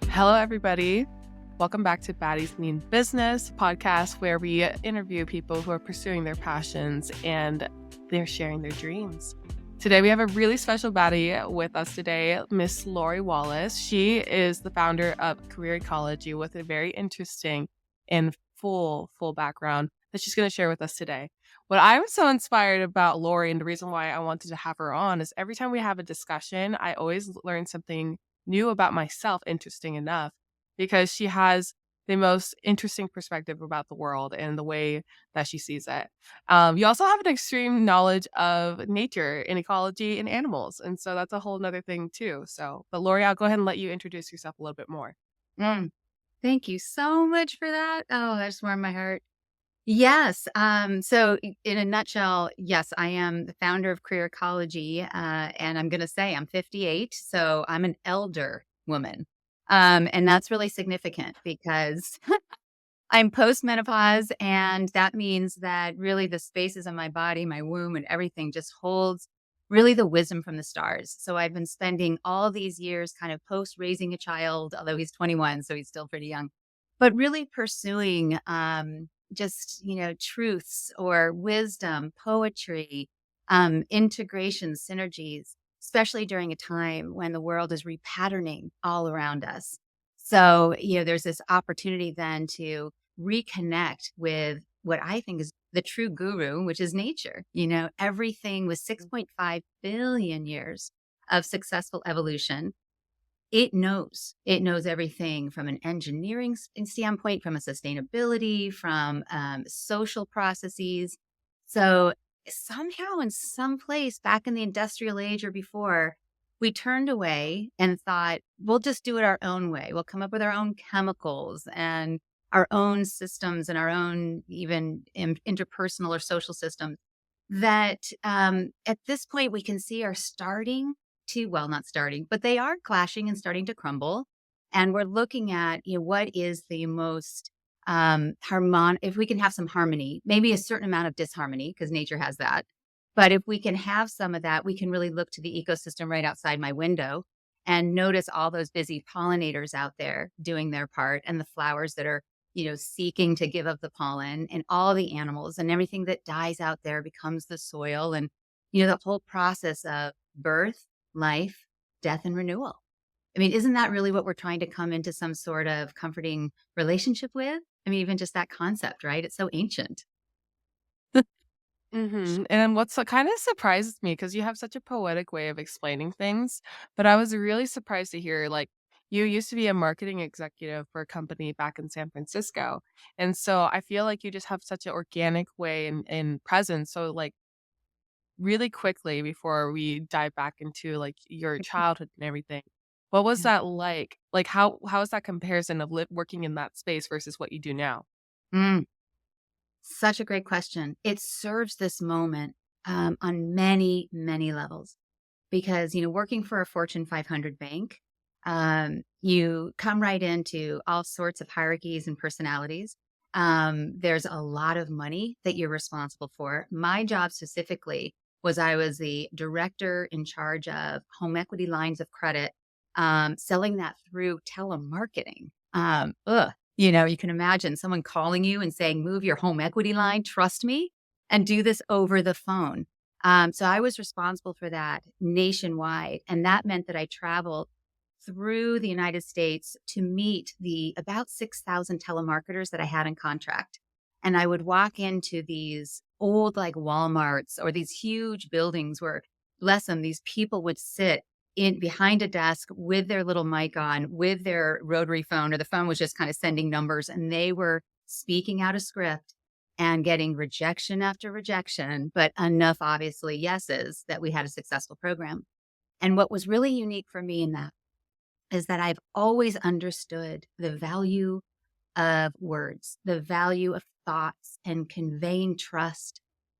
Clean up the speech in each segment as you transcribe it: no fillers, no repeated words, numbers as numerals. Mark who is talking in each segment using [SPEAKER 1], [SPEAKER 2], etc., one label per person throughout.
[SPEAKER 1] Hello, everybody. Welcome back to Baddies Mean Business podcast, where we interview people who are pursuing their passions and they're sharing their dreams. Today, we have a really special baddie with us today, Miss Lori Wallace. She is the founder of Career Ecology with a very interesting and full background that she's going to share with us today. What I'm so inspired about Lori, and the reason why I wanted to have her on, is every time we have a discussion, I always learn something new about myself, interesting enough, because she has the most interesting perspective about the world and the way that she sees it. You also have an extreme knowledge of nature and ecology and animals. And so that's a whole nother thing too. But Lori, I'll go ahead and let you introduce yourself a little bit more.
[SPEAKER 2] Thank you so much for that. Oh, that just warmed my heart. Yes. So in a nutshell, yes, I am the founder of Career Ecology. And I'm going to say I'm 58. So I'm an elder woman. And that's really significant because I'm postmenopause. And that means that really the spaces of my body, my womb and everything just holds really the wisdom from the stars. So I've been spending all these years kind of post raising a child, although he's 21, so he's still pretty young, but really pursuing truths or wisdom, poetry, integration, synergies, especially during a time when the world is repatterning all around us. So, there's this opportunity then to reconnect with what I think is the true guru, which is nature. Everything with 6.5 billion years of successful evolution. It knows everything from an engineering standpoint, from a sustainability, from social processes. So somehow in some place back in the industrial age or before, we turned away and thought, we'll just do it our own way. We'll come up with our own chemicals and our own systems and our own even interpersonal or social systems that at this point we can see are starting to, well, not starting, but they are clashing and starting to crumble. And we're looking at, what is the most if we can have some harmony, maybe a certain amount of disharmony, because nature has that. But if we can have some of that, we can really look to the ecosystem right outside my window and notice all those busy pollinators out there doing their part and the flowers that are seeking to give up the pollen and all the animals and everything that dies out there becomes the soil and, the whole process of birth, life, death, and renewal. I mean, isn't that really what we're trying to come into some sort of comforting relationship with? I mean, even just that concept, right? It's so ancient.
[SPEAKER 1] And what kind of surprises me, because you have such a poetic way of explaining things, but I was really surprised to hear, like, you used to be a marketing executive for a company back in San Francisco. And so I feel like you just have such an organic way and presence. So, like, really quickly before we dive back into, like, your childhood and everything, what was
[SPEAKER 2] Yeah.
[SPEAKER 1] that like? Like, how is that comparison of working in that space versus what you do now?
[SPEAKER 2] Mm, such a great question. It serves this moment on many, many levels because, working for a Fortune 500 bank, you come right into all sorts of hierarchies and personalities. There's a lot of money that you're responsible for. My job specifically was I was the director in charge of home equity lines of credit, selling that through telemarketing. You can imagine someone calling you and saying, move your home equity line, trust me, and do this over the phone. So I was responsible for that nationwide. And that meant that I traveled through the United States to meet the about 6,000 telemarketers that I had in contract. And I would walk into these old like Walmarts or these huge buildings where, bless them, these people would sit in behind a desk with their little mic on, with their rotary phone, or the phone was just kind of sending numbers, and they were speaking out a script and getting rejection after rejection, but enough obviously yeses that we had a successful program. And what was really unique for me in that is that I've always understood the value of words, the value of thoughts and conveying trust,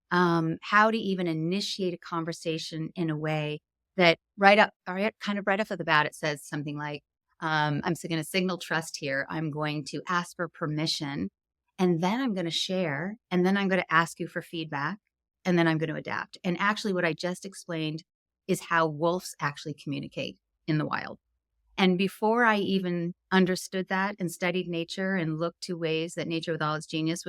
[SPEAKER 2] how to even initiate a conversation in a way that right off of the bat, it says something like, I'm going to signal trust here. I'm going to ask for permission, and then I'm going to share, and then I'm going to ask you for feedback, and then I'm going to adapt. And actually what I just explained is how wolves actually communicate in the wild. And before I even understood that and studied nature and looked to ways that nature with all its genius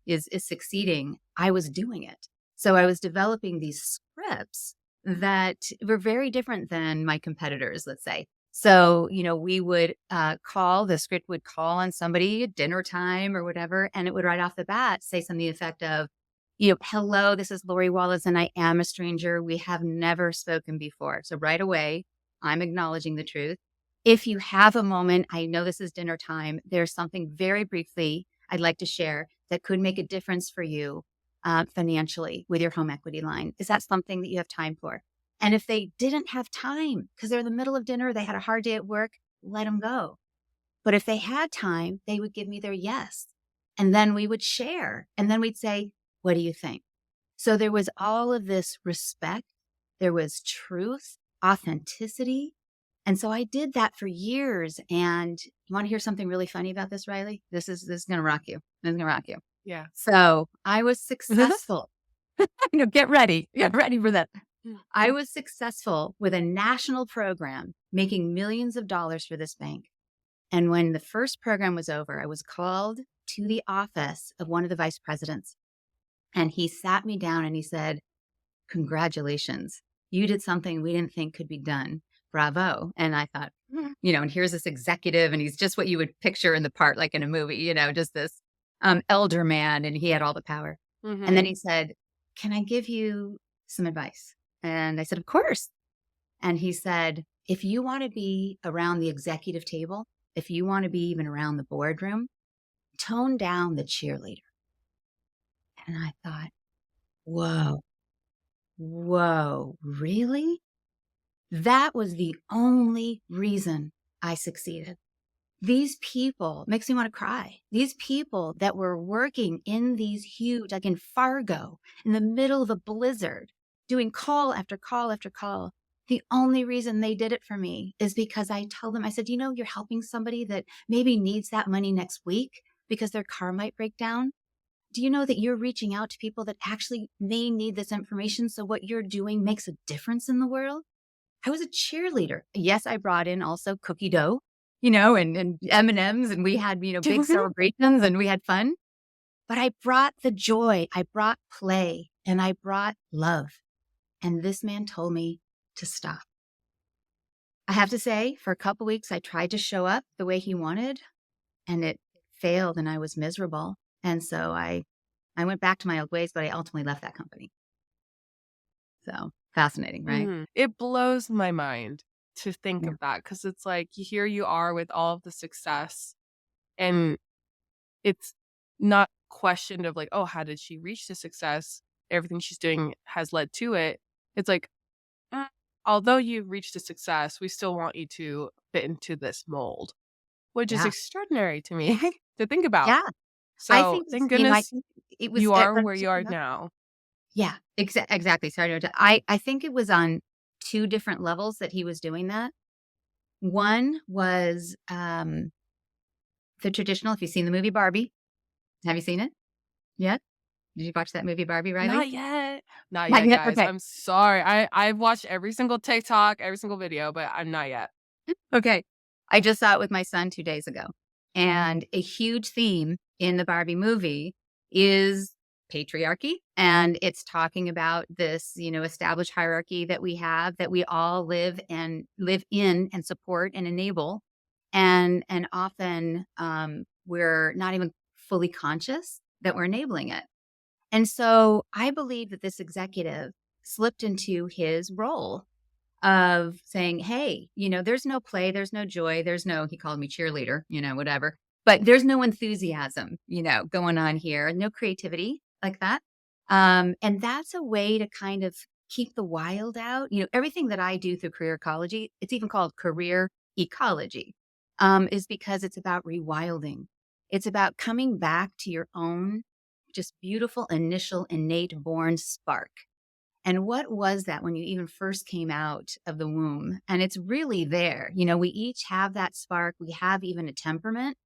[SPEAKER 2] is succeeding, I was doing it. So I was developing these scripts that were very different than my competitors, let's say. So, we would the script would call on somebody at dinner time or whatever, and it would right off the bat say something to the effect of, hello, this is Lori Wallace, and I am a stranger. We have never spoken before. So right away, I'm acknowledging the truth. If you have a moment, I know this is dinner time. There's something very briefly I'd like to share that could make a difference for you financially with your home equity line. Is that something that you have time for? And if they didn't have time because they're in the middle of dinner, they had a hard day at work, let them go. But if they had time, they would give me their yes. And then we would share. And then we'd say, what do you think? So there was all of this respect. There was truth, authenticity. And so I did that for years. And you want to hear something really funny about this, Rylie? This is going to rock you. This is going to rock you.
[SPEAKER 1] Yeah.
[SPEAKER 2] So I was successful. Get ready. Get ready for that. I was successful with a national program, making millions of dollars for this bank. And when the first program was over, I was called to the office of one of the vice presidents. And he sat me down and he said, congratulations. You did something we didn't think could be done. Bravo. And I thought, and here's this executive, and he's just what you would picture in the part, like in a movie, just this elder man, and he had all the power.
[SPEAKER 1] Mm-hmm.
[SPEAKER 2] And then he said, can I give you some advice? And I said, of course. And he said, if you want to be around the executive table, if you want to be even around the boardroom, tone down the cheerleader. And I thought, whoa, really? That was the only reason I succeeded. These people, makes me want to cry. These people that were working in these huge, like in Fargo, in the middle of a blizzard, doing call after call after call. The only reason they did it for me is because I told them, I said, you're helping somebody that maybe needs that money next week because their car might break down. Do you know that you're reaching out to people that actually may need this information? So what you're doing makes a difference in the world. I was a cheerleader. Yes, I brought in also cookie dough, and M&Ms, and we had, big celebrations and we had fun. But I brought the joy, I brought play, and I brought love. And this man told me to stop. I have to say, for a couple weeks, I tried to show up the way he wanted, and it failed, and I was miserable. And so I went back to my old ways, but I ultimately left that company. So fascinating, right?
[SPEAKER 1] Mm-hmm. It blows my mind to think of that, because it's like, here you are with all of the success, and it's not questioned of like, oh, how did she reach the success? Everything she's doing has led to it. It's like, although you've reached a success, we still want you to fit into this mold, which is extraordinary to me to think about.
[SPEAKER 2] Yeah.
[SPEAKER 1] So
[SPEAKER 2] I think,
[SPEAKER 1] thank goodness
[SPEAKER 2] it was,
[SPEAKER 1] you are where you are now.
[SPEAKER 2] Yeah, exactly. Sorry. I think it was on two different levels that he was doing that. One was the traditional, if you've seen the movie Barbie. Have you seen it yet? Did you watch that movie Barbie, Rylie?
[SPEAKER 1] Not yet. Not yet, guys. Okay. I'm sorry. I've watched every single TikTok, every single video, but I'm not yet.
[SPEAKER 2] Okay. I just saw it with my son 2 days ago. And a huge theme in the Barbie movie is patriarchy. And it's talking about this, established hierarchy that we have, that we all live in and support and enable. And often we're not even fully conscious that we're enabling it. And so I believe that this executive slipped into his role of saying, hey, there's no play, there's no joy, he called me cheerleader, whatever, but there's no enthusiasm, going on here, no creativity like that. And that's a way to kind of keep the wild out. Everything that I do through Career Ecology, it's even called Career Ecology, is because it's about rewilding. It's about coming back to your own just beautiful initial innate born spark. And what was that when you even first came out of the womb? And it's really there. We each have that spark. We have even a temperament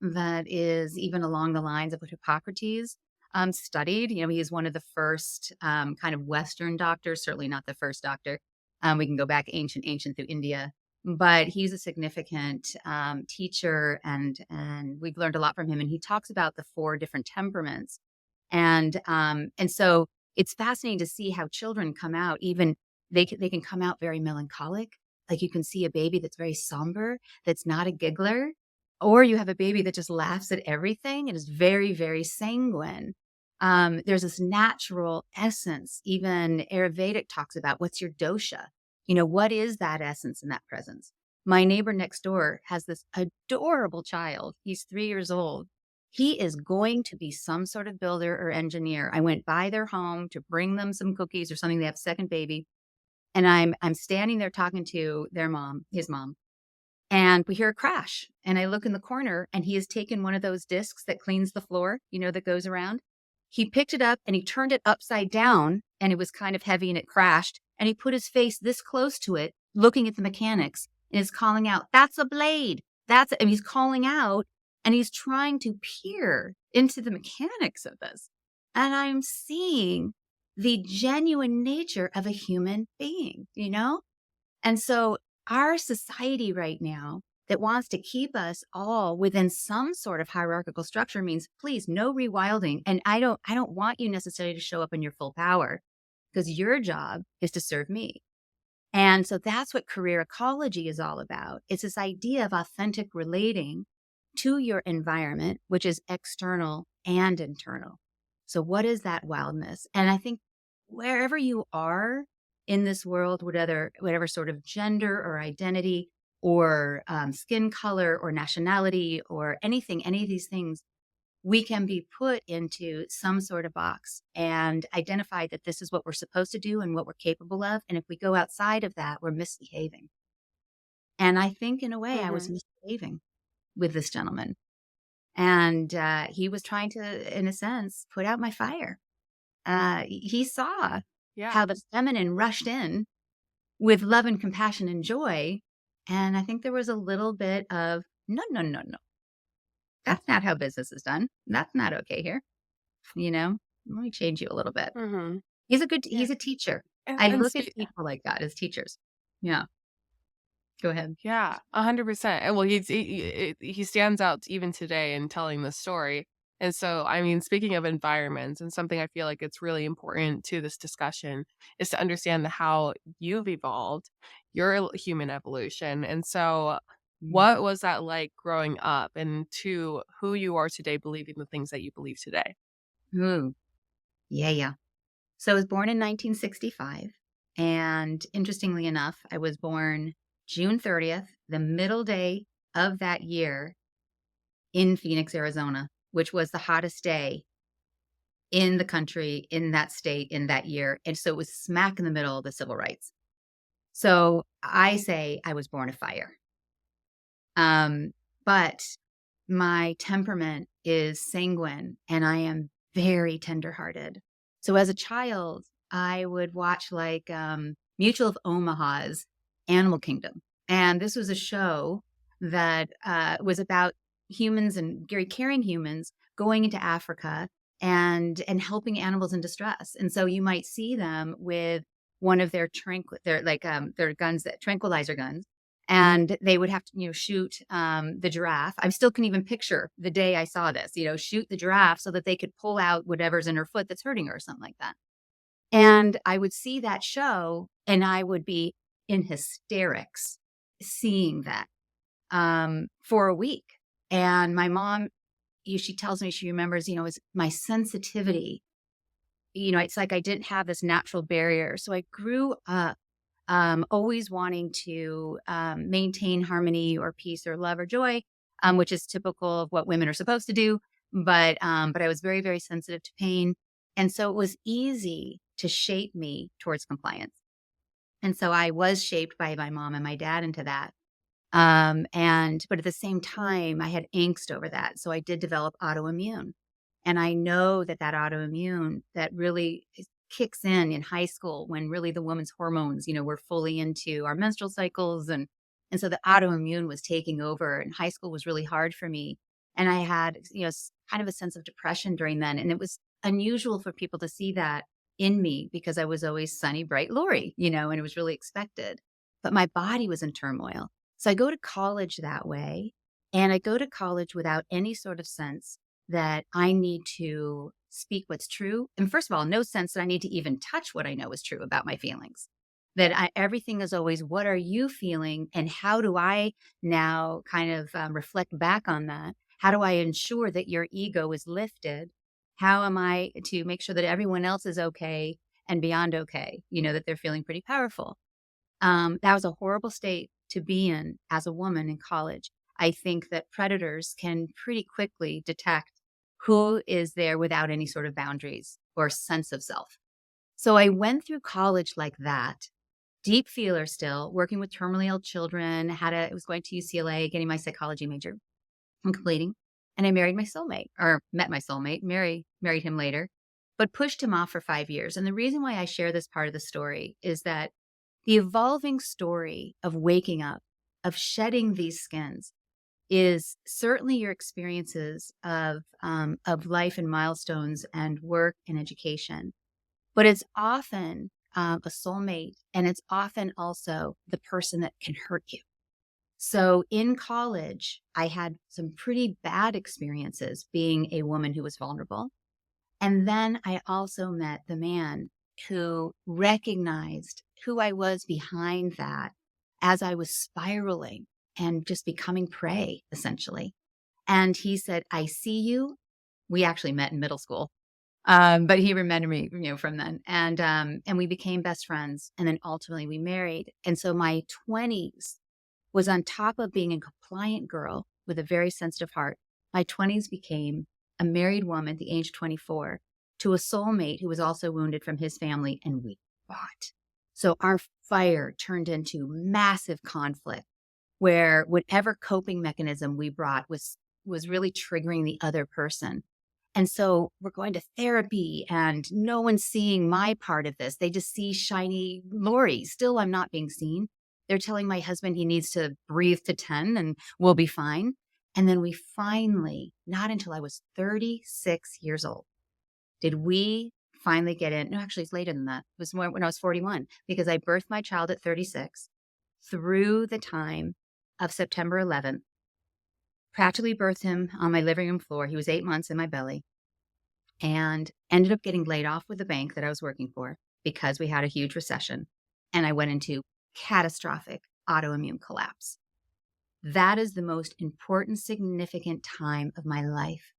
[SPEAKER 2] that is even along the lines of what Hippocrates studied. He is one of the first kind of Western doctors, certainly not the first doctor, We can go back ancient through India, but he's a significant teacher, and we've learned a lot from him. And he talks about the 4 different temperaments, and so it's fascinating to see how children come out. Even they can come out very melancholic. Like you can see a baby that's very somber, that's not a giggler, or you have a baby that just laughs at everything and is very, very sanguine. There's this natural essence. Even Ayurvedic talks about what's your dosha. What is that essence and that presence? My neighbor next door has this adorable child. He's 3 years old. He is going to be some sort of builder or engineer. I went by their home to bring them some cookies or something. They have a second baby. And I'm standing there talking to their mom, his mom, and we hear a crash. And I look in the corner and he has taken one of those discs that cleans the floor, that goes around. He picked it up and he turned it upside down, and it was kind of heavy and it crashed. And he put his face this close to it, looking at the mechanics, and is calling out, "That's a blade. And he's calling out, and he's trying to peer into the mechanics of this. And I'm seeing the genuine nature of a human being. And so our society right now that wants to keep us all within some sort of hierarchical structure means, please, no rewilding. And I don't want you necessarily to show up in your full power, because your job is to serve me. And so that's what career ecology is all about. It's this idea of authentic relating to your environment, which is external and internal. So what is that wildness? And I think wherever you are in this world, whatever sort of gender or identity or skin color or nationality or anything, any of these things, we can be put into some sort of box and identify that this is what we're supposed to do and what we're capable of. And if we go outside of that, we're misbehaving. And I think in a way I was
[SPEAKER 1] Mhm.
[SPEAKER 2] misbehaving with this gentleman. And he was trying to, in a sense, put out my fire. He saw
[SPEAKER 1] Yeah.
[SPEAKER 2] how the feminine rushed in with love and compassion and joy. And I think there was a little bit of, no, no, no, no. That's not how business is done. That's not okay here. Let me change you a little bit.
[SPEAKER 1] Mhm. Yeah.
[SPEAKER 2] He's a teacher.
[SPEAKER 1] And
[SPEAKER 2] I
[SPEAKER 1] and
[SPEAKER 2] look at
[SPEAKER 1] spe
[SPEAKER 2] people like that as teachers. Yeah. Go ahead.
[SPEAKER 1] Yeah, 100%. And well, he stands out even today in telling the story. And so, I mean, speaking of environments, and something I feel like it's really important to this discussion is to understand how you've evolved, your human evolution. And so,
[SPEAKER 2] Mm.
[SPEAKER 1] what was that like growing up and to who you are today, believing the things that you believe today?
[SPEAKER 2] Ooh, yeah, yeah. So I was born in 1965. And interestingly enough, I was born June 30th, the middle day of that year in Phoenix, Arizona, which was the hottest day in the country, in that state, in that year. And so it was smack in the middle of the civil rights. So I say I was born a fire. But my temperament is sanguine and I am very tenderhearted. So as a child, I would watch like Mutual of Omaha's Animal Kingdom. And this was a show that was about humans and very caring humans going into Africa and helping animals in distress. And so you might see them with one of their guns, that tranquilizer guns, and they would have to, shoot the giraffe. I still can even picture the day I saw this, shoot the giraffe so that they could pull out whatever's in her foot that's hurting her or something like that. And I would see that show and I would be in hysterics seeing that for a week. And my mom, she tells me, she remembers, is my sensitivity. It's like I didn't have this natural barrier. So I grew up always wanting to maintain harmony or peace or love or joy, which is typical of what women are supposed to do. But I was very, very sensitive to pain. And so it was easy to shape me towards compliance. And so I was shaped by my mom and my dad into that. But at the same time, I had angst over that. So I did develop autoimmune. And I know that autoimmune that really kicks in high school when really the woman's hormones, we're fully into our menstrual cycles. And so the autoimmune was taking over, and high school was really hard for me. And I had, kind of a sense of depression during then. And it was unusual for people to see that in me because I was always sunny, bright Lori, and it was really expected. But my body was in turmoil. So I go to college that way, and I go to college without any sort of sense that I need to speak what's true. And first of all, no sense that I need to even touch what I know is true about my feelings. Everything is always, what are you feeling? And how do I now kind of reflect back on that? How do I ensure that your ego is lifted? How am I to make sure that everyone else is okay and beyond okay, that they're feeling pretty powerful? That was a horrible state to be in as a woman in college. I think that predators can pretty quickly detect who is there without any sort of boundaries or sense of self. So I went through college like that, deep feeler still, working with terminally ill children, was going to UCLA, getting my psychology major and completing. And I married my soulmate, or met my soulmate, married him later, but pushed him off for 5 years. And the reason why I share this part of the story is that the evolving story of waking up, of shedding these skins, is certainly your experiences of life and milestones and work and education. But it's often a soulmate, and it's often also the person that can hurt you. So in college, I had some pretty bad experiences being a woman who was vulnerable. And then I also met the man who recognized who I was behind that as I was spiraling and just becoming prey, essentially. And he said, I see you. We actually met in middle school. But he remembered me, from then. And we became best friends. And then ultimately we married. And so my 20s was, on top of being a compliant girl with a very sensitive heart, my 20s became a married woman at the age of 24 to a soulmate who was also wounded from his family, and we fought. So our fire turned into massive conflict where whatever coping mechanism we brought was really triggering the other person. And so we're going to therapy, and no one's seeing my part of this. They just see shiny Lori. Still, I'm not being seen. They're telling my husband he needs to breathe to 10 and we'll be fine. And then we finally, not until I was 36 years old, did we finally get in. No, actually, it's later than that. It was more when I was 41, because I birthed my child at 36 through the time of September 11th, practically birthed him on my living room floor. He was 8 months in my belly, and ended up getting laid off with the bank that I was working for because we had a huge recession. And I went into catastrophic autoimmune collapse. That is the most important, significant time of my life.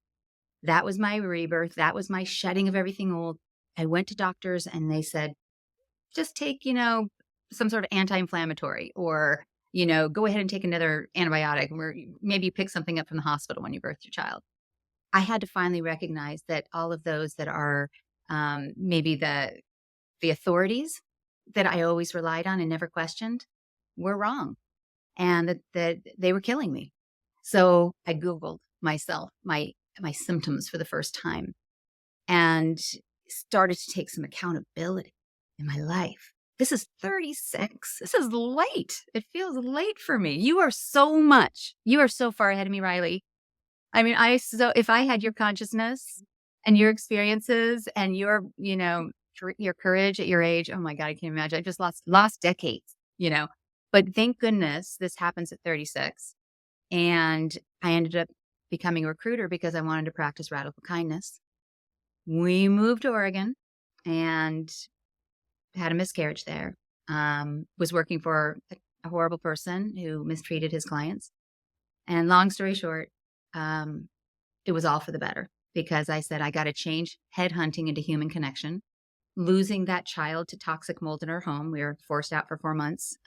[SPEAKER 2] That was my rebirth. That was my shedding of everything old. I went to doctors and they said, just take, some sort of anti-inflammatory, or, go ahead and take another antibiotic, where maybe you pick something up from the hospital when you birthed your child. I had to finally recognize that all of those that are maybe the authorities that I always relied on and never questioned were wrong, and that they were killing me. So I Googled myself, my symptoms for the first time, and started to take some accountability in my life. This is 36. This is late. It feels late for me. You are so far ahead of me, Rylie. I mean, if I had your consciousness and your experiences and your courage at your age, oh my God, I can't imagine. I just lost decades, but thank goodness this happens at 36. And I ended up becoming a recruiter because I wanted to practice radical kindness. We moved to Oregon and had a miscarriage there. Was working for a horrible person who mistreated his clients. And long story short, it was all for the better, because I said, I got to change headhunting into human connection. Losing that child to toxic mold in our home. We were forced out for 4 months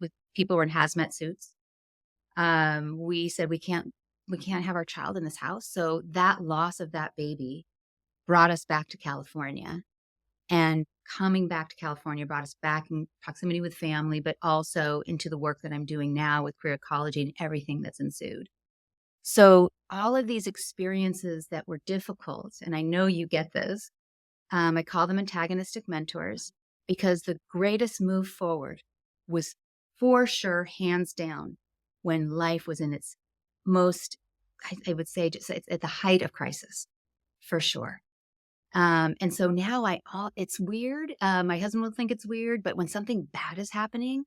[SPEAKER 2] with people who were in hazmat suits. We said, we can't have our child in this house. So that loss of that baby brought us back to California, and coming back to California brought us back in proximity with family, but also into the work that I'm doing now with Career Ecology and everything that's ensued. So all of these experiences that were difficult, and I know you get this, I call them antagonistic mentors, because the greatest move forward was for sure, hands down, when life was in its most, I would say, just at the height of crisis, for sure. And so now it's weird. My husband will think it's weird, but when something bad is happening,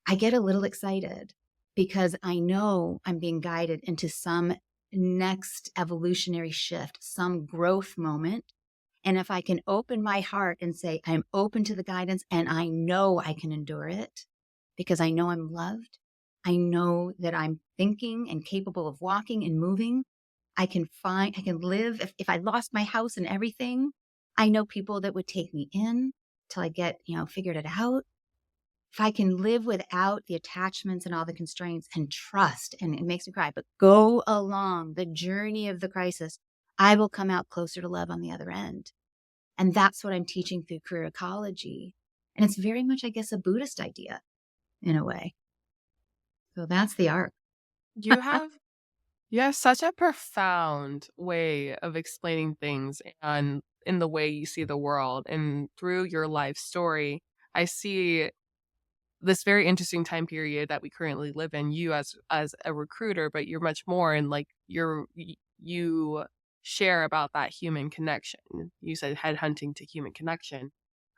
[SPEAKER 2] I get a little excited because I know I'm being guided into some next evolutionary shift, some growth moment. And if I can open my heart and say, I'm open to the guidance and I know I can endure it because I know I'm loved. I know that I'm thinking and capable of walking and moving. I can live. If I lost my house and everything, I know people that would take me in till I get, figured it out. If I can live without the attachments and all the constraints and trust, and it makes me cry, but go along the journey of the crisis, I will come out closer to love on the other end. And that's what I'm teaching through Career Ecology. And it's very much, I guess, a Buddhist idea in a way. So that's the arc.
[SPEAKER 1] You have such a profound way of explaining things and in the way you see the world. And through your life story, I see this very interesting time period that we currently live in, you as a recruiter, but you're much more in like you share about that human connection. You said headhunting to human connection.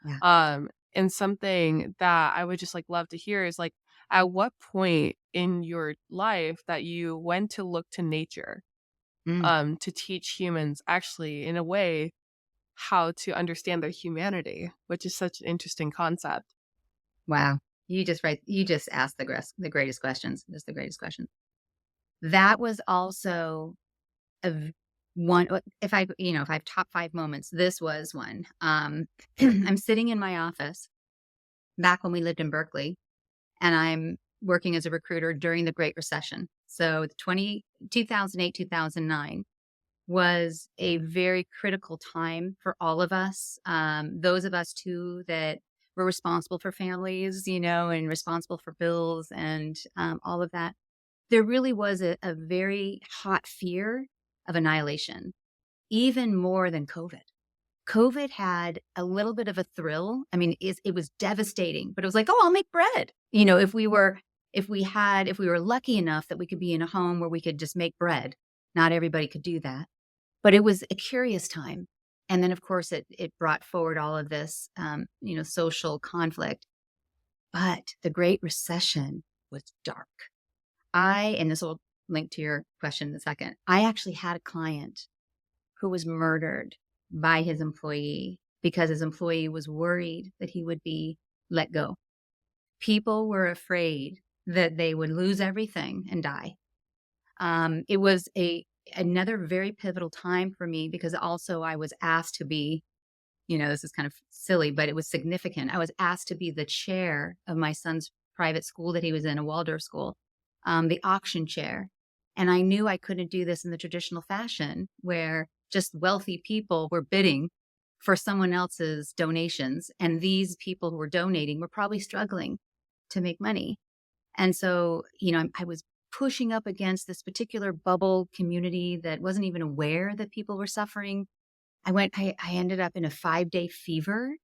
[SPEAKER 2] Yeah.
[SPEAKER 1] And something that I would just like love to hear is like, at what point in your life that you went to look to nature to teach humans actually in a way how to understand their humanity, which is such an interesting concept.
[SPEAKER 2] Wow. You just asked the greatest questions. Just the greatest questions. That was also one. If I've top 5 moments, this was one. I'm sitting in my office back when we lived in Berkeley, and I'm working as a recruiter during the Great Recession. So 2008, 2009 was a very critical time for all of us. Those of us too that were responsible for families, and responsible for bills and all of that. There really was a very hot fear of annihilation, even more than COVID. COVID had a little bit of a thrill. I mean, it was devastating, but it was like, oh, I'll make bread. If we were lucky enough that we could be in a home where we could just make bread, not everybody could do that. But it was a curious time. And then, of course, it brought forward all of this, social conflict. But the Great Recession was dark. And this will link to your question in a second. I actually had a client who was murdered by his employee because his employee was worried that he would be let go. People were afraid that they would lose everything and die. It was another very pivotal time for me because also I was asked to be, this is kind of silly, but it was significant. I was asked to be the chair of my son's private school that he was in, a Waldorf school, the auction chair. And I knew I couldn't do this in the traditional fashion where just wealthy people were bidding for someone else's donations. And these people who were donating were probably struggling to make money. And so, I was pushing up against this particular bubble community that wasn't even aware that people were suffering. I ended up in a 5-day fever.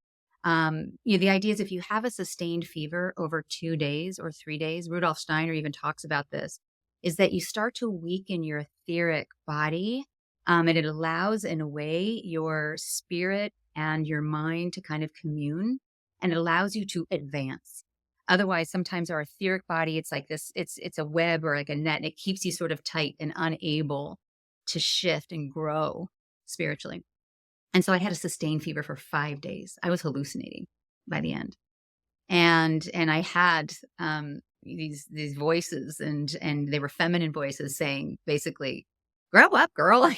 [SPEAKER 2] The idea is if you have a sustained fever over 2 days or 3 days, Rudolf Steiner even talks about this, is that you start to weaken your etheric body. And it allows, in a way, your spirit and your mind to kind of commune, and it allows you to advance. Otherwise, sometimes our etheric body, it's like this, it's a web or like a net, and it keeps you sort of tight and unable to shift and grow spiritually. And so I had a sustained fever for 5 days. I was hallucinating by the end. And I had these voices, and they were feminine voices saying basically, grow up, girl.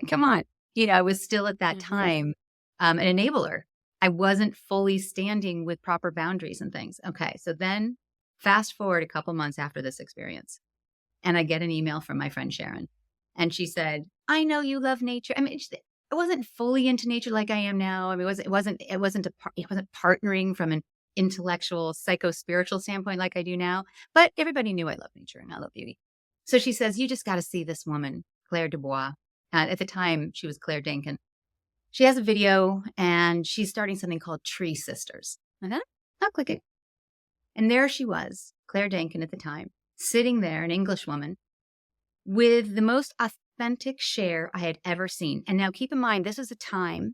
[SPEAKER 2] Come on. I was still at that time an enabler. I wasn't fully standing with proper boundaries and things. Okay. So then fast forward a couple months after this experience, and I get an email from my friend Sharon. And she said, I know you love nature. I mean, I wasn't fully into nature like I am now. I mean, it wasn't partnering from an intellectual, psycho-spiritual standpoint like I do now. But everybody knew I love nature and I love beauty. So she says, you just got to see this woman, Claire Dubois. At the time, she was Claire Dakin. She has a video and she's starting something called Tree Sisters. I thought, I'll click it. And there she was, Claire Dakin at the time, sitting there, an English woman, with the most authentic share I had ever seen. And now keep in mind, this is a time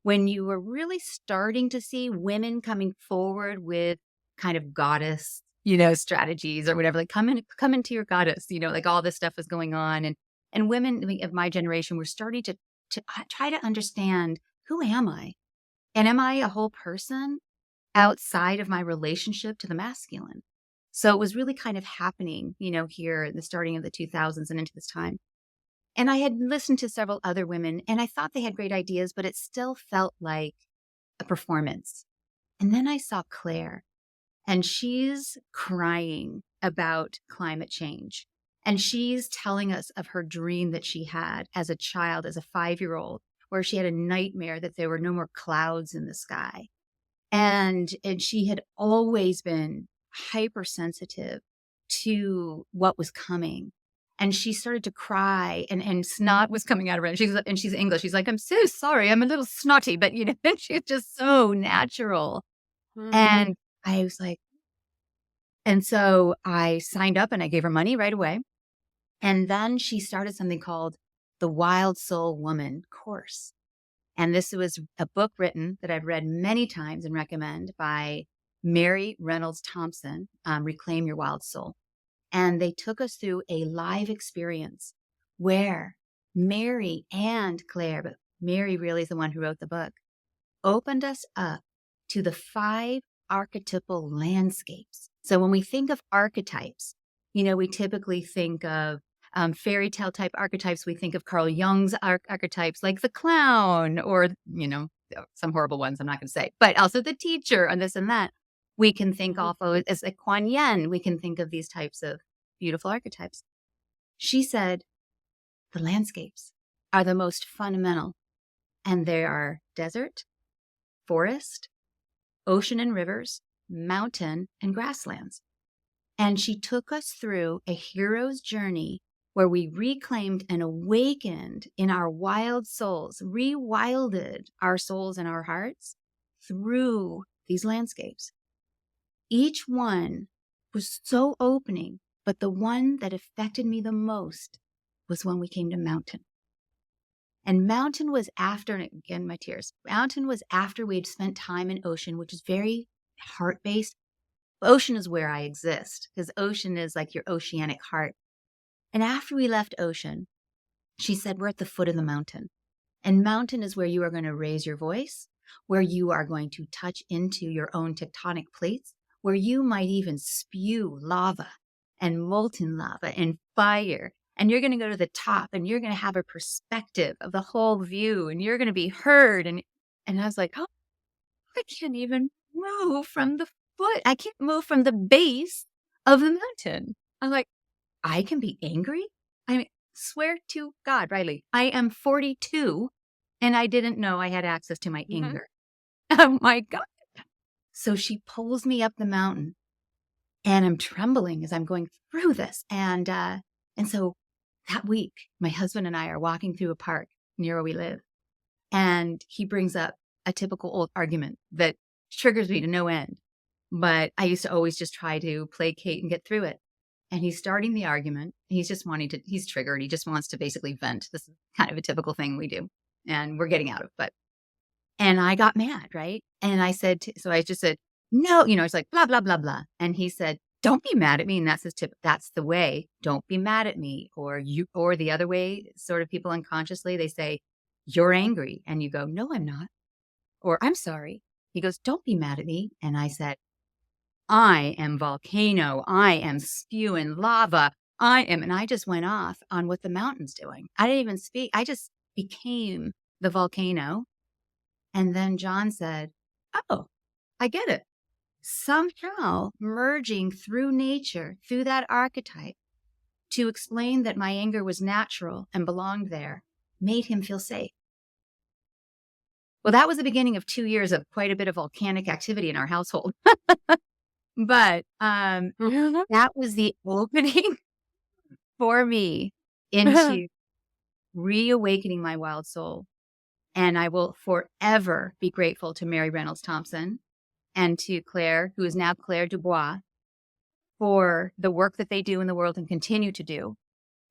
[SPEAKER 2] when you were really starting to see women coming forward with kind of goddess, strategies or whatever, like come into your goddess, like all this stuff was going on. And women of my generation were starting to try to understand, who am I? And am I a whole person outside of my relationship to the masculine? So it was really kind of happening, here in the starting of the 2000s and into this time. And I had listened to several other women and I thought they had great ideas, but it still felt like a performance. And then I saw Claire, and she's crying about climate change. And she's telling us of her dream that she had as a child, as a 5-year-old, where she had a nightmare that there were no more clouds in the sky. And she had always been hypersensitive to what was coming. And she started to cry and snot was coming out of her. And she's English. She's like, I'm so sorry. I'm a little snotty, but she's just so natural.
[SPEAKER 1] Mhm.
[SPEAKER 2] And I was like, and so I signed up and I gave her money right away. And then she started something called the Wild Soul Woman course. And this was a book written that I've read many times and recommend by Mary Reynolds Thompson, Reclaim Your Wild Soul. And they took us through a live experience where Mary and Claire, but Mary really is the one who wrote the book, opened us up to the 5 archetypal landscapes. So when we think of archetypes, we typically think of fairy tale type archetypes. We think of Carl Jung's archetypes like the clown or, some horrible ones I'm not going to say, but also the teacher and this and that. We can think also as like Kuan Yin. We can think of these types of beautiful archetypes. She said, the landscapes are the most fundamental, and they are desert, forest, ocean and rivers, mountain, and grasslands. And she took us through a hero's journey where we reclaimed and awakened in our wild souls, rewilded our souls and our hearts through these landscapes. Each one was so opening, but the one that affected me the most was when we came to mountain. And mountain was after, and again, my tears, mountain was after we had spent time in ocean, which is very heart-based. Ocean is where I exist because ocean is like your oceanic heart. And after we left ocean, she said, we're at the foot of the mountain. And mountain is where you are going to raise your voice, where you are going to touch into your own tectonic plates, where you might even spew lava and molten lava and fire. And you're going to go to the top and you're going to have a perspective of the whole view and you're going to be heard. And I was like, oh, I can't even move from the foot. I can't move from the base of the mountain. I'm like, I can be angry? I mean, swear to God, Rylie, I am 42 and I didn't know I had access to my anger. Oh my God. So she pulls me up the mountain and I'm trembling as I'm going through this. And so that week, my husband and I are walking through a park near where we live. And he brings up a typical old argument that triggers me to no end. But I used to always just try to placate and get through it. And he's starting the argument. He's triggered. He just wants to basically vent. This is kind of a typical thing we do. And we're getting out of it. And I got mad, right? And I said, so I just said, no, it's like blah, blah, blah, blah. And he said, don't be mad at me. And that's his tip. That's the way. Don't be mad at me. Or the other way, sort of people unconsciously, they say, you're angry. And you go, no, I'm not. Or I'm sorry. He goes, don't be mad at me. And I said, I am volcano. I am spewing lava. And I just went off on what the mountain's doing. I didn't even speak. I just became the volcano. And then John said, oh, I get it. Somehow merging through nature, through that archetype, to explain that my anger was natural and belonged there, made him feel safe. Well, that was the beginning of 2 years of quite a bit of volcanic activity in our household. But that was the opening for me into reawakening my wild soul. And I will forever be grateful to Mary Reynolds Thompson and to Claire, who is now Claire Dubois, for the work that they do in the world and continue to do.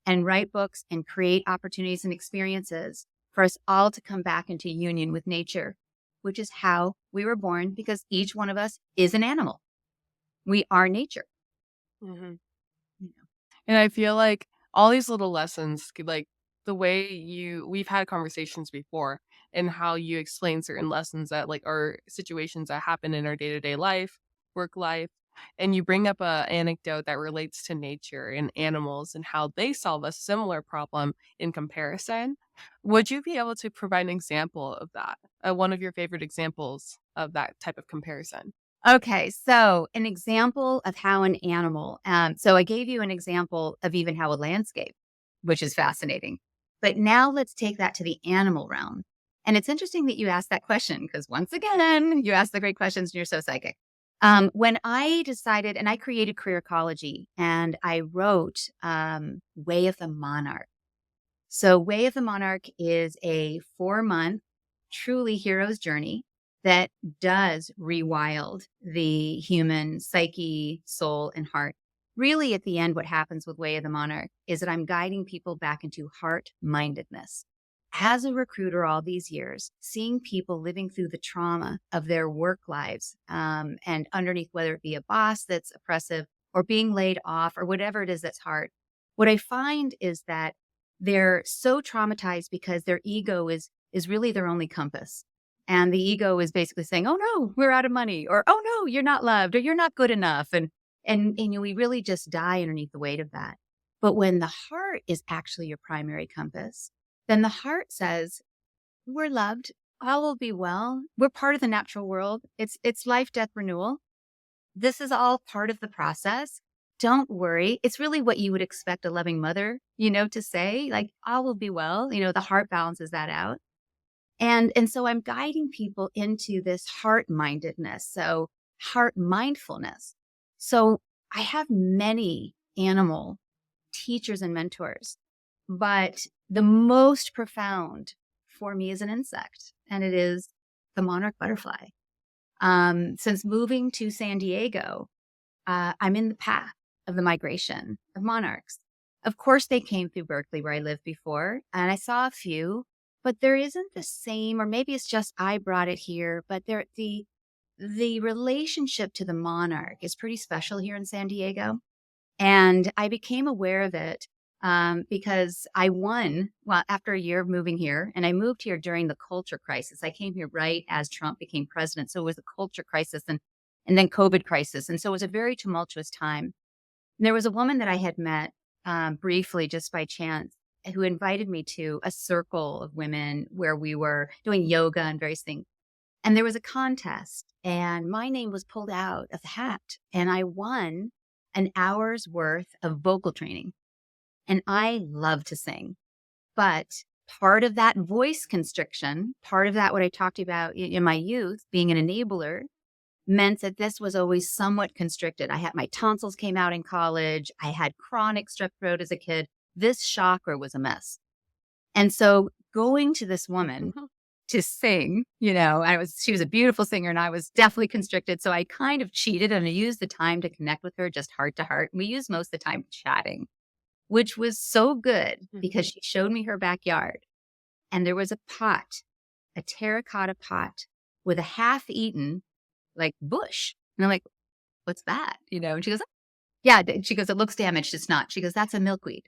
[SPEAKER 2] and write books and create opportunities and experiences for us all to come back into union with nature, which is how we were born, because each one of us is an animal. We are nature.
[SPEAKER 1] Hmm.
[SPEAKER 2] You know.
[SPEAKER 1] And I feel like all these little lessons, like the way we've had conversations before and how you explain certain lessons that like are situations that happen in our day to day life, work life. And you bring up a anecdote that relates to nature and animals and how they solve a similar problem in comparison. Would you be able to provide an example of that? One of your favorite examples of that type of comparison?
[SPEAKER 2] Okay, so an example of how an animal, so I gave you an example of even how a landscape, which is fascinating. But now let's take that to the animal realm. And it's interesting that you asked that question because once again, you ask the great questions and you're so psychic. When I decided, and I created Career Ecology, and I wrote Way of the Monarch. So, Way of the Monarch is a 4-month, truly hero's journey that does rewild the human psyche, soul, and heart. Really, at the end, what happens with Way of the Monarch is that I'm guiding people back into heart mindedness. As a recruiter, all these years, seeing people living through the trauma of their work lives, and underneath, whether it be a boss that's oppressive or being laid off or whatever it is that's hard, what I find is that they're so traumatized because their ego is really their only compass. And the ego is basically saying, "Oh no, we're out of money," or "Oh no, you're not loved," or "You're not good enough." And we really just die underneath the weight of that. But when the heart is actually your primary compass, then the heart says, "We're loved. All will be well. We're part of the natural world. It's life, death, renewal. This is all part of the process. Don't worry." It's really what you would expect a loving mother, to say, like, "All will be well." The heart balances that out. And so I'm guiding people into this heart mindedness. So heart mindfulness. So I have many animal teachers and mentors, but the most profound for me is an insect, and it is the monarch butterfly. Since moving to San Diego, I'm in the path of the migration of monarchs. Of course, they came through Berkeley, where I lived before, and I saw a few, but there isn't the same, or maybe it's just I brought it here, but the relationship to the monarch is pretty special here in San Diego. And I became aware of it because I won, well, after a year of moving here, and I moved here during the culture crisis. I came here right as Trump became president. So it was a culture crisis and then COVID crisis. And so it was a very tumultuous time. There was a woman that I had met briefly just by chance who invited me to a circle of women where we were doing yoga and various things. And there was a contest, and my name was pulled out of the hat, and I won an hour's worth of vocal training. And I love to sing, but part of that voice constriction, part of that, what I talked about in my youth, being an enabler, meant that this was always somewhat constricted. I had my tonsils came out in college. I had chronic strep throat as a kid. This chakra was a mess. And so going to this woman to sing, she was a beautiful singer and I was definitely constricted. So I kind of cheated and I used the time to connect with her just heart to heart. We used most of the time chatting, which was so good because she showed me her backyard. And there was a pot, a terracotta pot with a half-eaten like bush. And I'm like, "What's that?" And she goes, "Yeah." She goes, "It looks damaged. It's not." She goes, "That's a milkweed."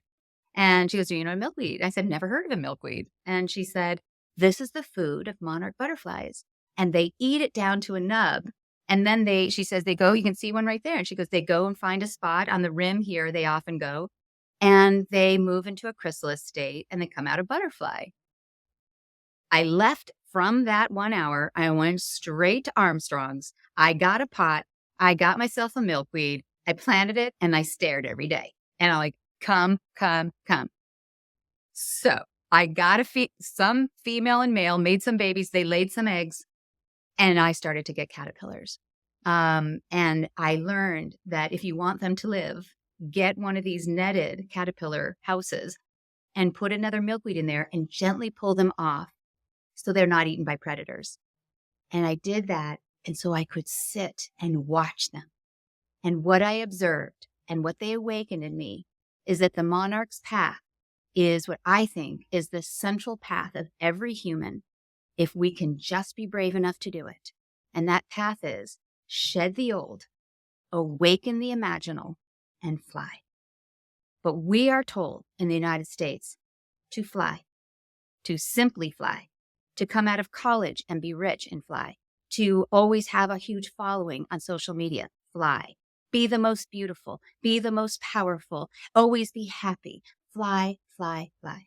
[SPEAKER 2] And she goes, "Do you know a milkweed?" I said, "Never heard of a milkweed." And she said, "This is the food of monarch butterflies. And they eat it down to a nub. And then she says, they go, you can see one right there." And she goes, "They go and find a spot on the rim here. They often go and they move into a chrysalis state and they come out a butterfly." I left from that 1 hour. I went straight to Armstrong's. I got a pot. I got myself a milkweed. I planted it and I stared every day. And I'm like, "Come, come, come." So I got some female and male, made some babies. They laid some eggs and I started to get caterpillars. And I learned that if you want them to live, get one of these netted caterpillar houses and put another milkweed in there and gently pull them off so they're not eaten by predators. And I did that. And so I could sit and watch them. And what I observed and what they awakened in me is that the monarch's path is what I think is the central path of every human if we can just be brave enough to do it. And that path is shed the old, awaken the imaginal, and fly. But we are told in the United States to fly, to simply fly, to come out of college and be rich and fly, to always have a huge following on social media, fly, be the most beautiful, be the most powerful, always be happy, fly, fly, fly.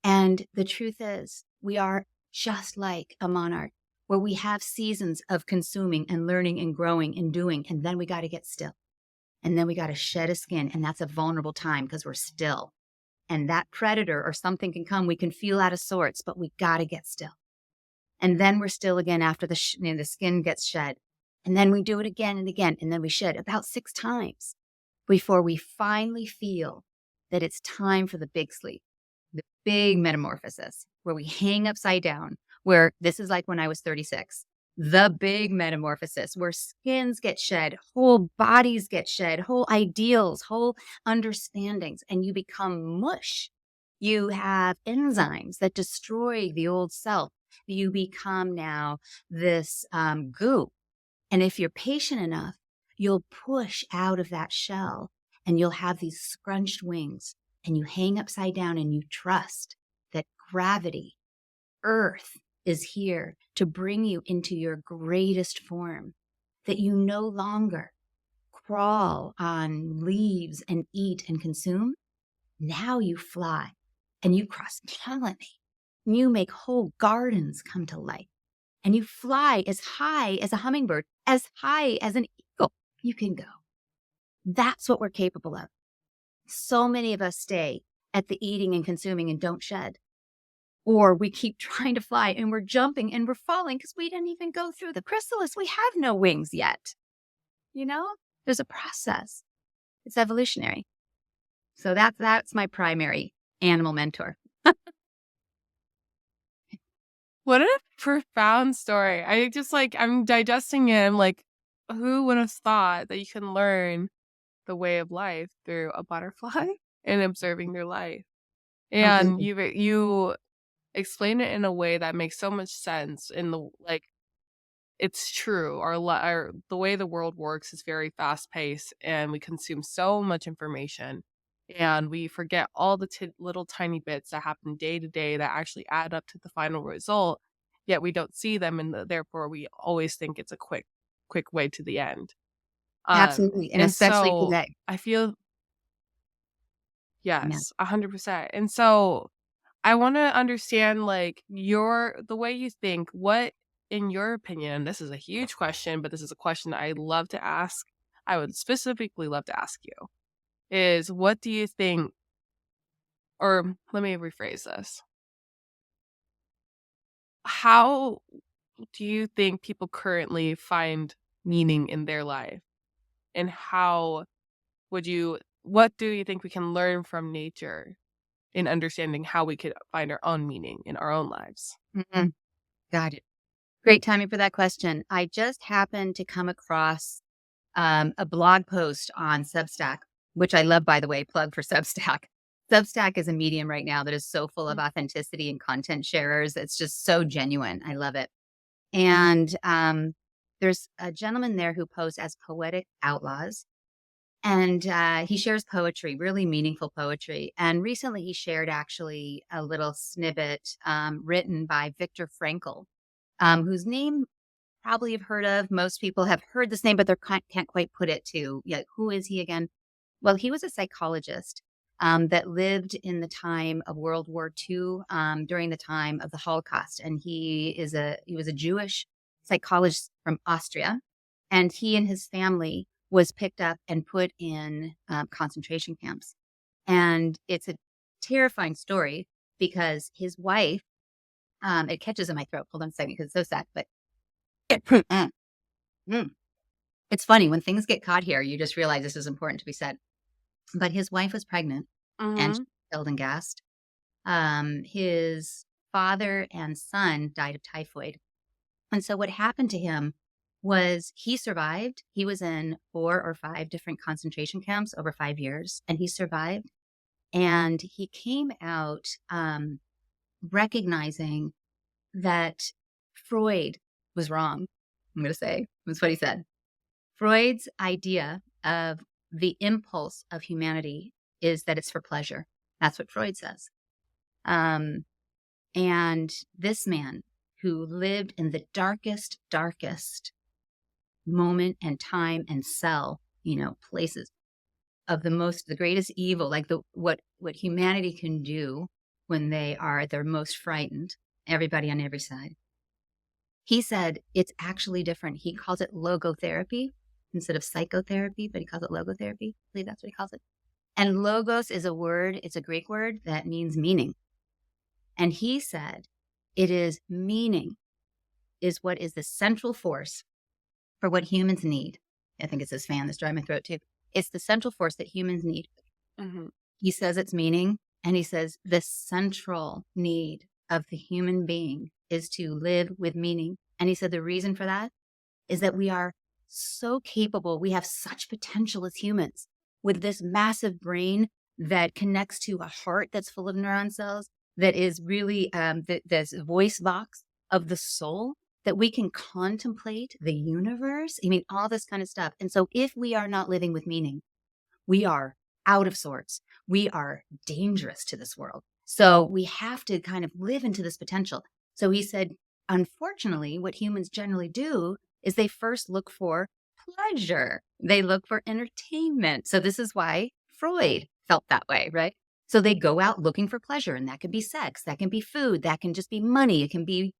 [SPEAKER 2] And the truth is, we are just like a monarch where we have seasons of consuming and learning and growing and doing, and then we got to get still. And then we got to shed a skin, and that's a vulnerable time because we're still. And that predator or something can come. We can feel out of sorts, but we got to get still. And then we're still again after the skin gets shed. And then we do it again and again. And then we shed about 6 times before we finally feel that it's time for the big sleep, the big metamorphosis, where we hang upside down, where this is like when I was 36. The big metamorphosis where skins get shed, whole bodies get shed, whole ideals, whole understandings, and you become mush. You have enzymes that destroy the old self. You become now this goo. And if you're patient enough, you'll push out of that shell and you'll have these scrunched wings and you hang upside down and you trust that gravity, earth, is here to bring you into your greatest form, that you no longer crawl on leaves and eat and consume. Now you fly and you cross-pollinate. You make whole gardens come to life. And you fly as high as a hummingbird, as high as an eagle you can go. That's what we're capable of. So many of us stay at the eating and consuming and don't shed. Or we keep trying to fly and we're jumping and we're falling because we didn't even go through the chrysalis. We have no wings yet. You know, there's a process. It's evolutionary. So that's my primary animal mentor.
[SPEAKER 1] What a profound story. I just I'm digesting it. I'm like, who would have thought that you can learn the way of life through a butterfly and observing their life? And
[SPEAKER 2] Completely.
[SPEAKER 1] you explain it in a way that makes so much sense in the it's true. The way the world works is very fast paced and we consume so much information and we forget all the little tiny bits that happen day to day that actually add up to the final result, yet we don't see them and therefore we always think it's a quick way to the end.
[SPEAKER 2] Absolutely. And
[SPEAKER 1] And
[SPEAKER 2] especially
[SPEAKER 1] so
[SPEAKER 2] today.
[SPEAKER 1] I feel
[SPEAKER 2] Yeah.
[SPEAKER 1] yes, 100%. And so I want to understand the way you think, what in your opinion, this is a huge question, but this is a question I love to ask. I would specifically love to ask you is what do you think, or let me rephrase this. How do you think people currently find meaning in their life? And what do you think we can learn from nature in understanding how we could find our own meaning in our own lives?
[SPEAKER 2] Mhm. Got it. Great timing for that question. I just happened to come across a blog post on Substack, which I love, by the way, plug for Substack. Substack is a medium right now that is so full of authenticity and content sharers. It's just so genuine. I love it. And there's a gentleman there who posts as Poetic Outlaws. And he shares poetry, really meaningful poetry. And recently he shared actually a little snippet written by Viktor Frankl, whose name probably have heard of. Most people have heard this name, but they can't quite put it to, yeah, who is he again? Well, he was a psychologist that lived in the time of World War II, during the time of the Holocaust. And he was a Jewish psychologist from Austria. And he and his family was picked up and put in concentration camps. And it's a terrifying story because his wife, it catches in my throat. Hold on a second because it's so sad, but Mm. It's funny when things get caught here, you just realize this is important to be said. But his wife was pregnant and she
[SPEAKER 1] Mm-hmm.
[SPEAKER 2] was killed and gassed. His father and son died of typhoid. And so what happened to him was he survived. He was in 4 or 5 different concentration camps over 5 years, and he survived. And he came out recognizing that Freud was wrong. I'm going to say, that's what he said. Freud's idea of the impulse of humanity is that it's for pleasure. That's what Freud says. And this man who lived in the darkest moment and time and cell, places of the greatest evil, like what humanity can do when they are their most frightened, everybody on every side. He said it's actually different. He calls it logotherapy instead of psychotherapy, but he calls it logotherapy. I believe that's what he calls it. And logos is a word, it's a Greek word that means meaning. And he said it is meaning is what is the central force for what humans need. I think it's this fan that's drying my throat too. It's the central force that humans need. Mm-hmm. He says it's meaning, and he says the central need of the human being is to live with meaning. And he said the reason for that is that we are so capable. We have such potential as humans with this massive brain that connects to a heart that's full of neuron cells, that is really this voice box of the soul, that we can contemplate the universe. I mean, all this kind of stuff. And so if we are not living with meaning, we are out of sorts. We are dangerous to this world. So we have to kind of live into this potential. So he said, unfortunately, what humans generally do is they first look for pleasure. They look for entertainment. So this is why Freud felt that way, right? So they go out looking for pleasure, and that can be sex, that can be food, that can just be money, it can be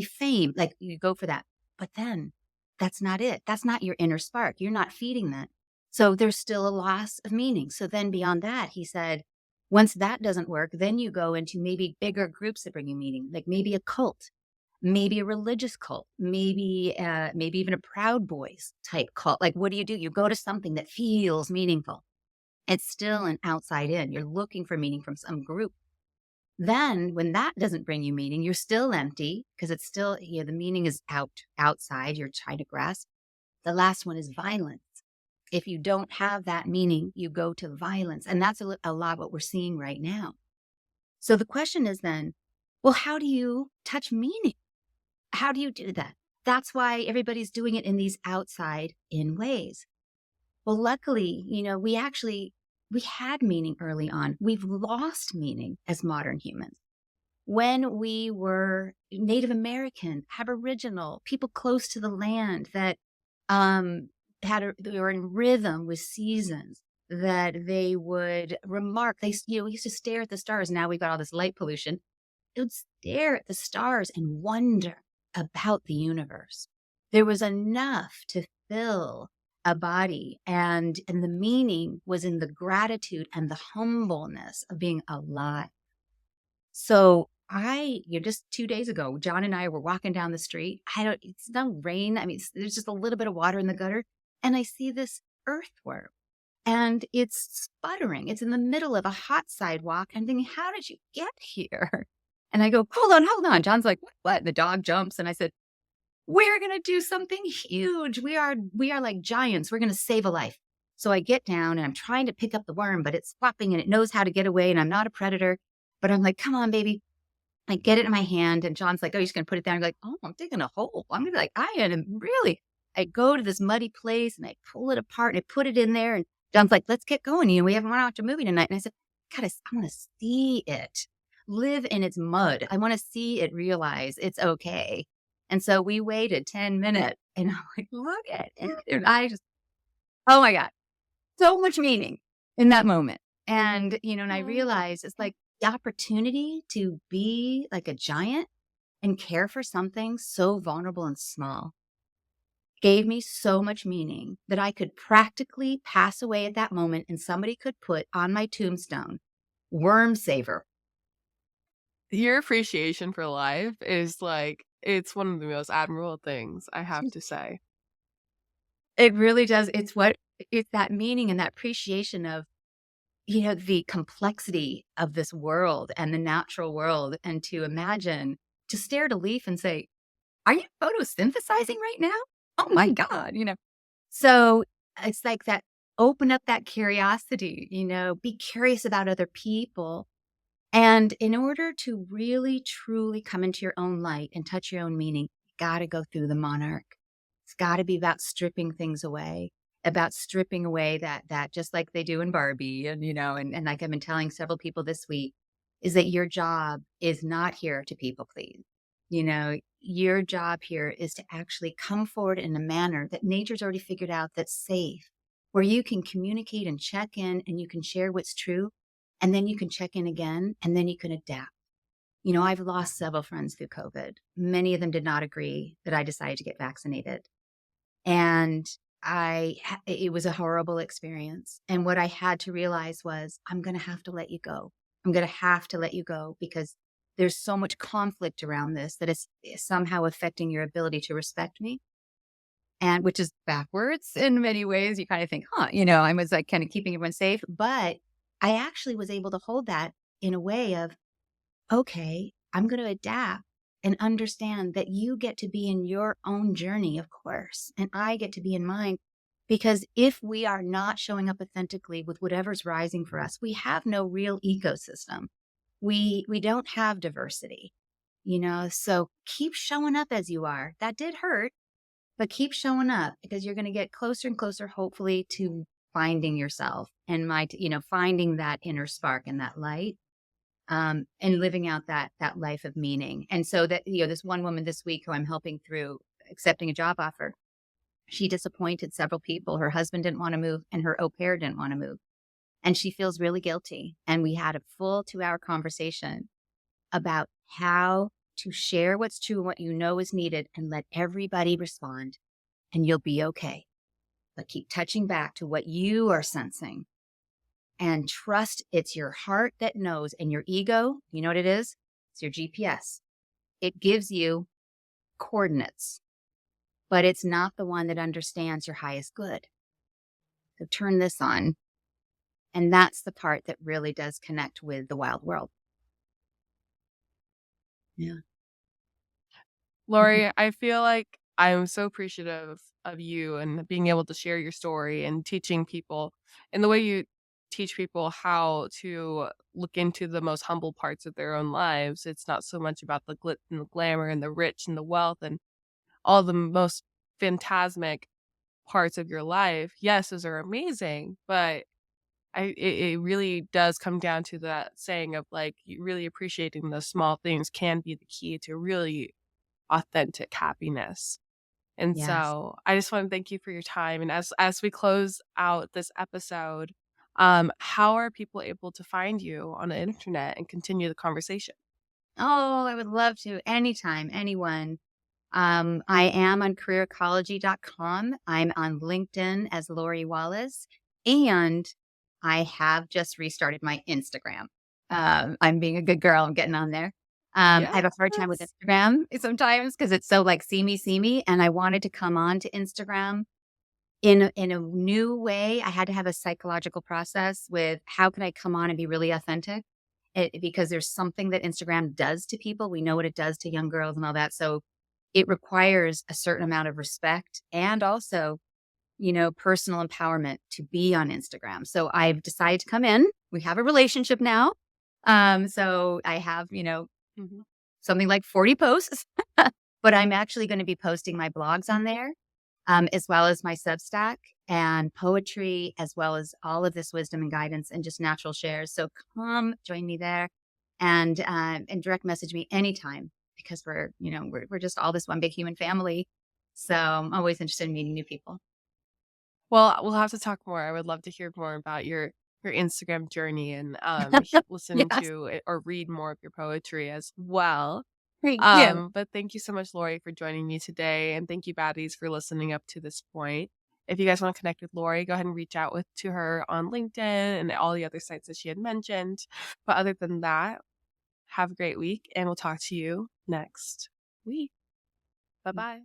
[SPEAKER 2] fame. Like, you go for that. But then that's not it. That's not your inner spark. You're not feeding that. So there's still a loss of meaning. So then beyond that, he said, once that doesn't work, then you go into maybe bigger groups that bring you meaning, like maybe a cult, maybe a religious cult, maybe even a Proud Boys type cult. Like, what do? You go to something that feels meaningful. It's still an outside in. You're looking for meaning from some group. Then when that doesn't bring you meaning, you're still empty, because it's still, the meaning is outside. You're trying to grasp. The last one is violence. If you don't have that meaning, you go to violence. And that's a lot what we're seeing right now. So the question is then, well, how do you touch meaning? How do you do that? That's why everybody's doing it in these outside in ways. Well, luckily, we had meaning early on. We've lost meaning as modern humans. When we were Native American, Aboriginal, people close to the land that they were in rhythm with seasons, that they would remark. We used to stare at the stars. Now we've got all this light pollution. They would stare at the stars and wonder about the universe. There was enough to fill a body, and the meaning was in the gratitude and the humbleness of being alive. So just 2 days ago, John and I were walking down the street. It's no rain. I mean, there's just a little bit of water in the gutter, and I see this earthworm, and it's sputtering. It's in the middle of a hot sidewalk. I'm thinking, how did you get here? And I go, hold on. John's like, what? The dog jumps, and I said, we're going to do something huge. We are like giants. We're going to save a life. So I get down and I'm trying to pick up the worm, but it's flopping and it knows how to get away. And I'm not a predator, but I'm like, come on, baby. I get it in my hand. And John's like, oh, you're just going to put it down. I'm like, oh, I'm digging a hole. I'm going to be like, I go to this muddy place and I pull it apart and I put it in there. And John's like, let's get going. We haven't run out to a movie tonight. And I said, God, I want to see it live in its mud. I want to see it realize it's okay. And so we waited 10 minutes, and I'm like, look at it. And oh my God, so much meaning in that moment. And, and I realized it's like the opportunity to be like a giant and care for something so vulnerable and small gave me so much meaning that I could practically pass away at that moment, and somebody could put on my tombstone, worm saver.
[SPEAKER 1] Your appreciation for life is like, it's one of the most admirable things, I have to say.
[SPEAKER 2] It really does. It's that meaning and that appreciation of, the complexity of this world and the natural world, and to imagine, to stare at a leaf and say, are you photosynthesizing right now? Oh my God, So it's like that open up that curiosity, be curious about other people. And in order to really, truly come into your own light and touch your own meaning, you got to go through the monarch. It's got to be about stripping things away, about stripping away that just like they do in Barbie. And like I've been telling several people this week, is that your job is not here to people please. Your job here is to actually come forward in a manner that nature's already figured out that's safe, where you can communicate and check in and you can share what's true. And then you can check in again and then you can adapt. I've lost several friends through COVID. Many of them did not agree that I decided to get vaccinated. And it was a horrible experience. And what I had to realize was I'm going to have to let you go. I'm going to have to let you go because there's so much conflict around this that it's somehow affecting your ability to respect me. And which is backwards in many ways. You kind of think, I was like kind of keeping everyone safe. But I actually was able to hold that in a way of, okay, I'm going to adapt and understand that you get to be in your own journey, of course, and I get to be in mine. Because if we are not showing up authentically with whatever's rising for us, we have no real ecosystem. We don't have diversity, so keep showing up as you are. That did hurt, but keep showing up because you're going to get closer and closer, hopefully, to finding yourself and finding that inner spark and that light, and living out that life of meaning. And so that, this one woman this week who I'm helping through accepting a job offer, she disappointed several people. Her husband didn't want to move and her au pair didn't want to move. And she feels really guilty. And we had a full 2-hour conversation about how to share what's true and what is needed and let everybody respond and you'll be okay. But keep touching back to what you are sensing and trust it's your heart that knows. And your ego, you know what it is? It's your GPS. It gives you coordinates, but it's not the one that understands your highest good. So turn this on. And that's the part that really does connect with the wild world. Yeah.
[SPEAKER 1] Lori, I feel like I'm so appreciative of you and being able to share your story and teaching people and the way you teach people how to look into the most humble parts of their own lives. It's not so much about the glitz and the glamour and the rich and the wealth and all the most phantasmic parts of your life. Yes, those are amazing, but it really does come down to that saying of like you really appreciating the small things can be the key to really authentic happiness. And
[SPEAKER 2] Yes.
[SPEAKER 1] so I just want to thank you for your time. And as we close out this episode, how are people able to find you on the internet and continue the conversation?
[SPEAKER 2] Oh, I would love to. Anytime, anyone. I am on careerecology.com. I'm on LinkedIn as Lori Wallace. And I have just restarted my Instagram. I'm being a good girl. I'm getting on there. I have a hard time with
[SPEAKER 1] Yes.
[SPEAKER 2] Instagram sometimes because it's so like see me. And I wanted to come on to Instagram in a new way. I had to have a psychological process with how can I come on and be really authentic? Because there's something that Instagram does to people. We know what it does to young girls and all that. So it requires a certain amount of respect and also, personal empowerment to be on Instagram. So I've decided to come in. We have a relationship now. So I have,
[SPEAKER 1] Mhm.
[SPEAKER 2] something like 40 posts, but I'm actually going to be posting my blogs on there, as well as my Substack and poetry, as well as all of this wisdom and guidance and just natural shares. So come join me there and direct message me anytime because we're just all this one big human family. So I'm always interested in meeting new people.
[SPEAKER 1] Well, we'll have to talk more. I would love to hear more about your Instagram journey and listen
[SPEAKER 2] Yes.
[SPEAKER 1] to it or read more of your poetry as well.
[SPEAKER 2] Thank you.
[SPEAKER 1] But thank you so much, Lori, for joining me today. And thank you, Baddies, for listening up to this point. If you guys want to connect with Lori, go ahead and reach out to her on LinkedIn and all the other sites that she had mentioned. But other than that, have a great week and we'll talk to you next week. Bye bye.